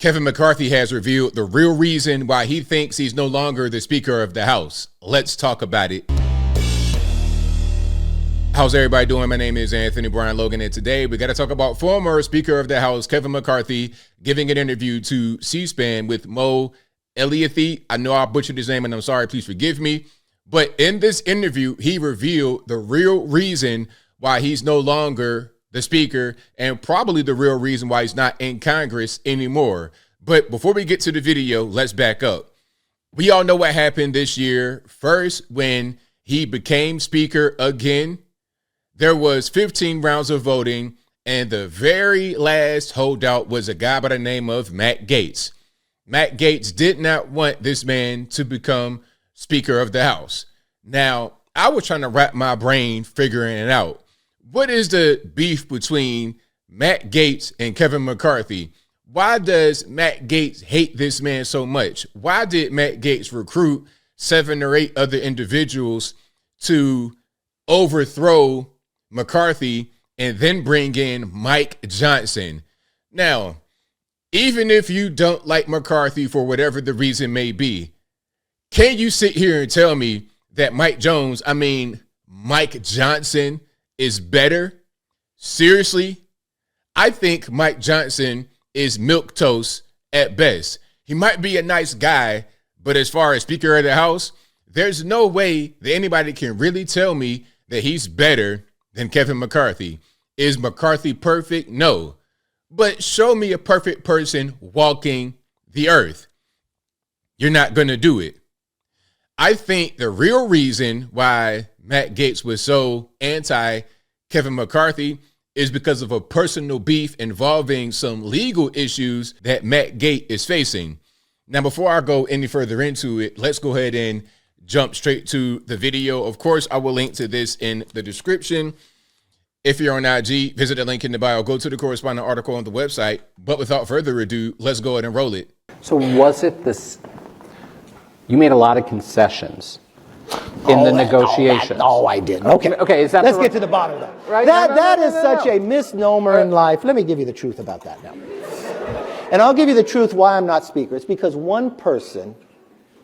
Kevin McCarthy has revealed the real reason why he thinks he's no longer the Speaker of the House. Let's talk about it. How's everybody doing? My name is Anthony Brian Logan, and today we got to talk about former Speaker of the House, Kevin McCarthy, giving an interview to C-SPAN with Mo Eliathi. I know I butchered his name, and I'm sorry, please forgive me. But in this interview, he revealed the real reason why he's no longer the Speaker, and probably the real reason why he's not in Congress anymore. But before we get to the video, let's back up. We all know what happened this year. First, when he became Speaker again, there was 15 rounds of voting, and the very last holdout was a guy by the name of Matt Gaetz. Matt Gaetz did not want this man to become Speaker of the House. Now, I was trying to wrap my brain figuring it out. What is the beef between Matt Gaetz and Kevin McCarthy? Why does Matt Gaetz hate this man so much? Why did Matt Gaetz recruit 7 or 8 other individuals to overthrow McCarthy and then bring in Mike Johnson? Now, even if you don't like McCarthy for whatever the reason may be, can you sit here and tell me that Mike Johnson is better? Seriously? I think Mike Johnson is milquetoast at best. He might be a nice guy, but as far as Speaker of the House, there's no way that anybody can really tell me that he's better than Kevin McCarthy. Is McCarthy perfect? No. But show me a perfect person walking the earth. You're not going to do it. I think the real reason why Matt Gaetz was so anti-Kevin McCarthy is because of a personal beef involving some legal issues that Matt Gaetz is facing. Now, before I go any further into it, let's go ahead and jump straight to the video. Of course, I will link to this in the description. If you're on IG, visit the link in the bio. Go to the corresponding article on the website. But without further ado, let's go ahead and roll it. So was it this? You made a lot of concessions in the negotiations. No, I didn't. Okay. Is that Let's get to the bottom of that. Right? That is such a misnomer in life. Let me give you the truth about that now. And I'll give you the truth why I'm not Speaker. It's because one person,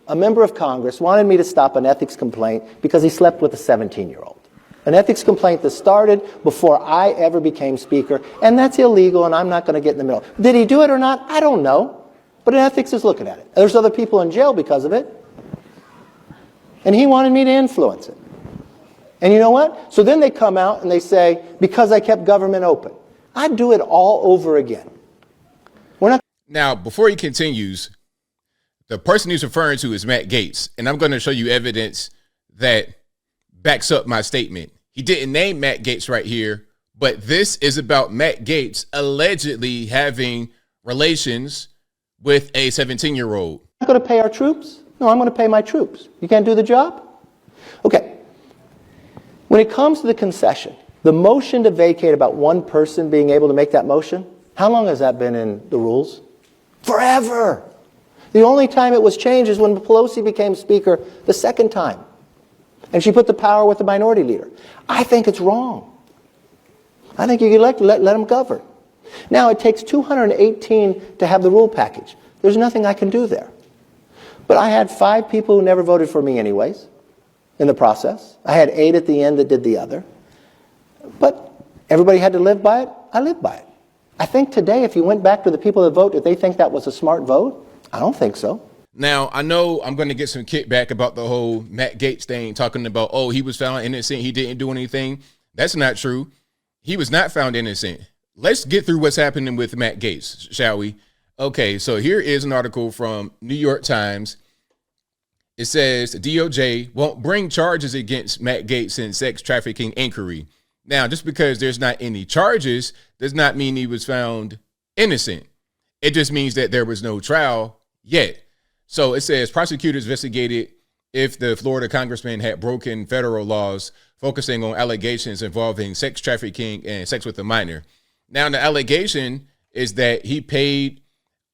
a member of Congress, wanted me to stop an ethics complaint because he slept with a 17-year-old. An ethics complaint that started before I ever became Speaker, and that's illegal, and I'm not going to get in the middle. Did he do it or not? I don't know. But ethics is looking at it. There's other people in jail because of it. And he wanted me to influence it. And you know what? So then they come out and they say, because I kept government open. I'd do it all over again. Now, before he continues, the person he's referring to is Matt Gaetz. And I'm going to show you evidence that backs up my statement. He didn't name Matt Gaetz right here, but this is about Matt Gaetz allegedly having relations with a 17-year-old. I'm going to pay our troops? No, I'm going to pay my troops. You can't do the job? Okay. When it comes to the concession, the motion to vacate about one person being able to make that motion, how long has that been in the rules? Forever. The only time it was changed is when Pelosi became Speaker the second time. And she put the power with the minority leader. I think it's wrong. I think you let them govern. Now, it takes 218 to have the rule package. There's nothing I can do there. But I had 5 people who never voted for me anyways in the process. I had 8 at the end that did the other. But everybody had to live by it. I lived by it. I think today, if you went back to the people that vote, did they think that was a smart vote? I don't think so. Now, I know I'm going to get some kickback about the whole Matt Gaetz thing, talking about, oh, he was found innocent, he didn't do anything. That's not true. He was not found innocent. Let's get through what's happening with Matt Gaetz, shall we? Okay, so here is an article from New York Times. It says the DOJ won't bring charges against Matt Gaetz in sex trafficking inquiry. Now, just because there's not any charges does not mean he was found innocent. It just means that there was no trial yet. So it says prosecutors investigated if the Florida congressman had broken federal laws, focusing on allegations involving sex trafficking and sex with a minor. Now, the allegation is that he paid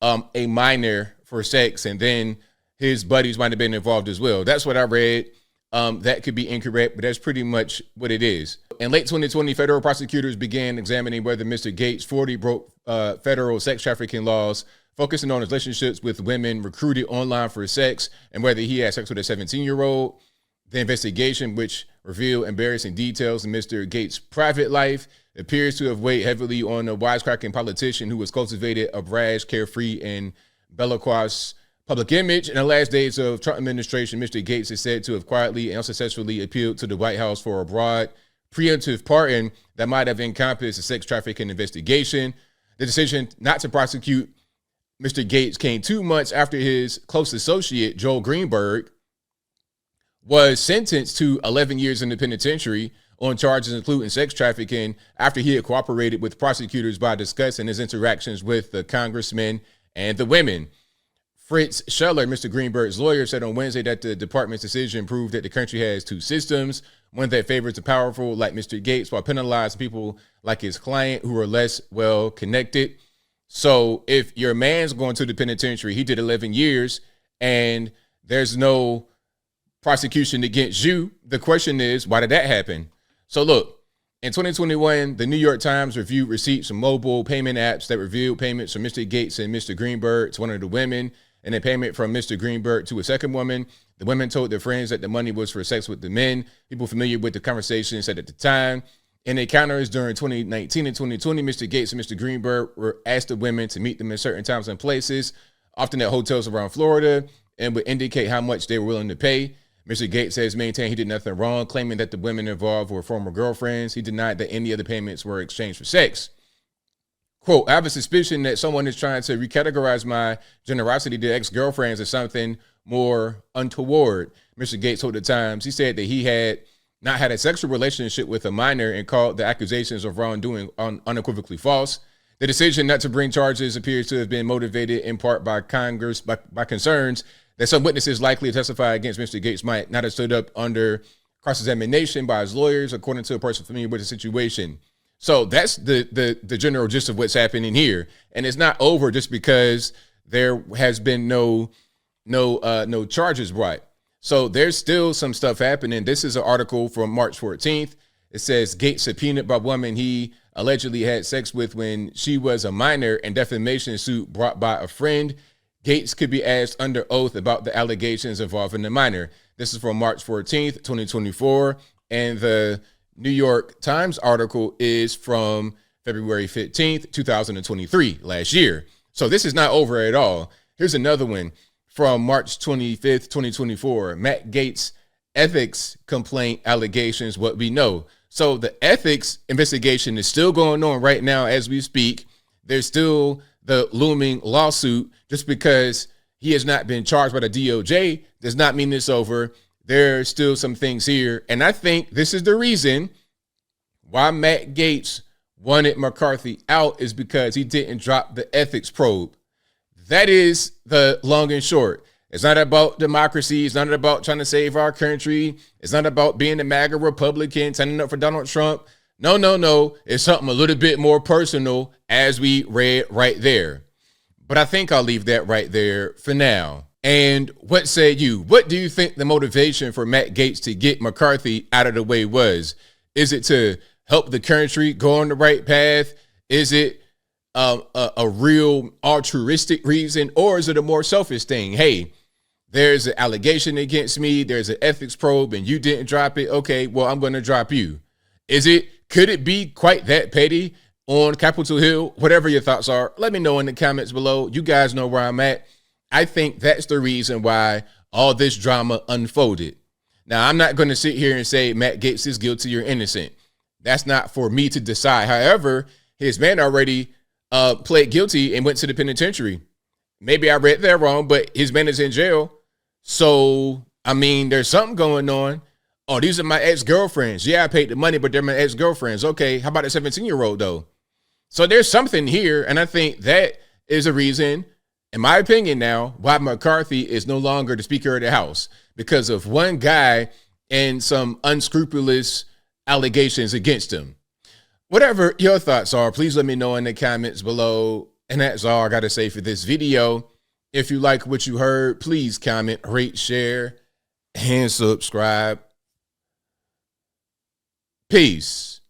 a minor for sex, and then his buddies might have been involved as well. That's what I read. That could be incorrect, but that's pretty much what it is. In late 2020, federal prosecutors began examining whether Mr. Gaetz 40 broke federal sex trafficking laws focusing on his relationships with women recruited online for sex and whether he had sex with a 17-year-old. The investigation, which revealed embarrassing details in Mr. Gates' private life, appears to have weighed heavily on a wisecracking politician who has cultivated a brash, carefree, and bellicose public image. In the last days of Trump administration, Mr. Gates is said to have quietly and unsuccessfully appealed to the White House for a broad, preemptive pardon that might have encompassed a sex trafficking investigation. The decision not to prosecute Mr. Gates came 2 months after his close associate, Joel Greenberg, was sentenced to 11 years in the penitentiary on charges including sex trafficking after he had cooperated with prosecutors by discussing his interactions with the congressmen and the women. Fritz Scheller, Mr. Greenberg's lawyer, said on Wednesday that the department's decision proved that the country has two systems, one that favors the powerful like Mr. Gates while penalizing people like his client who are less well connected. So if your man's going to the penitentiary, he did 11 years and there's no prosecution against you, the question is, why did that happen? So look, in 2021, the New York Times reviewed receipts from mobile payment apps that revealed payments from Mr. Gates and Mr. Greenberg to one of the women, and a payment from Mr. Greenberg to a second woman. The women told their friends that the money was for sex with the men. People familiar with the conversation said at the time, in encounters during 2019 and 2020, Mr. Gates and Mr. Greenberg were asked the women to meet them in certain times and places, often at hotels around Florida, and would indicate how much they were willing to pay. Mr. Gates has maintained he did nothing wrong, claiming that the women involved were former girlfriends. He denied that any of the payments were exchanged for sex. Quote, I have a suspicion that someone is trying to recategorize my generosity to ex-girlfriends as something more untoward, Mr. Gates told the Times. He said that he had not had a sexual relationship with a minor and called the accusations of wrongdoing unequivocally false. The decision not to bring charges appears to have been motivated in part by Congress, by concerns that some witnesses likely to testify against Mr. Gates might not have stood up under cross-examination by his lawyers, according to a person familiar with the situation. So that's the general gist of what's happening here. And it's not over just because there has been no charges brought. So there's still some stuff happening. This is an article from March 14th. It says Gates subpoenaed by woman he allegedly had sex with when she was a minor, and defamation suit brought by a friend. Gates could be asked under oath about the allegations involving the minor. This is from March 14th, 2024. And the New York Times article is from February 15th, 2023, last year. So this is not over at all. Here's another one from March 25th, 2024. Matt Gaetz ethics complaint allegations, what we know. So the ethics investigation is still going on right now as we speak. There's still the looming lawsuit. Just because he has not been charged by the DOJ does not mean it's over. There's still some things here. And I think this is the reason why Matt Gaetz wanted McCarthy out, is because he didn't drop the ethics probe. That is the long and short. It's not about democracy. It's not about trying to save our country. It's not about being a MAGA Republican, signing up for Donald Trump. No. It's something a little bit more personal, as we read right there. But I think I'll leave that right there for now. And what say you? What do you think the motivation for Matt Gaetz to get McCarthy out of the way was? Is it to help the country go on the right path? Is it a real altruistic reason? Or is it a more selfish thing? Hey, there's an allegation against me. There's an ethics probe and you didn't drop it. Okay, well, I'm going to drop you. Could it be quite that petty on Capitol Hill? Whatever your thoughts are, let me know in the comments below. You guys know where I'm at. I think that's the reason why all this drama unfolded. Now, I'm not going to sit here and say Matt Gaetz is guilty or innocent. That's not for me to decide. However, his man already pled guilty and went to the penitentiary. Maybe I read that wrong, but his man is in jail. So, I mean, there's something going on. Oh, these are my ex-girlfriends. Yeah, I paid the money, but they're my ex-girlfriends. Okay, how about a 17-year-old, though? So there's something here, and I think that is a reason, in my opinion now, why McCarthy is no longer the Speaker of the House, because of one guy and some unscrupulous allegations against him. Whatever your thoughts are, please let me know in the comments below. And that's all I got to say for this video. If you like what you heard, please comment, rate, share, and subscribe. Peace.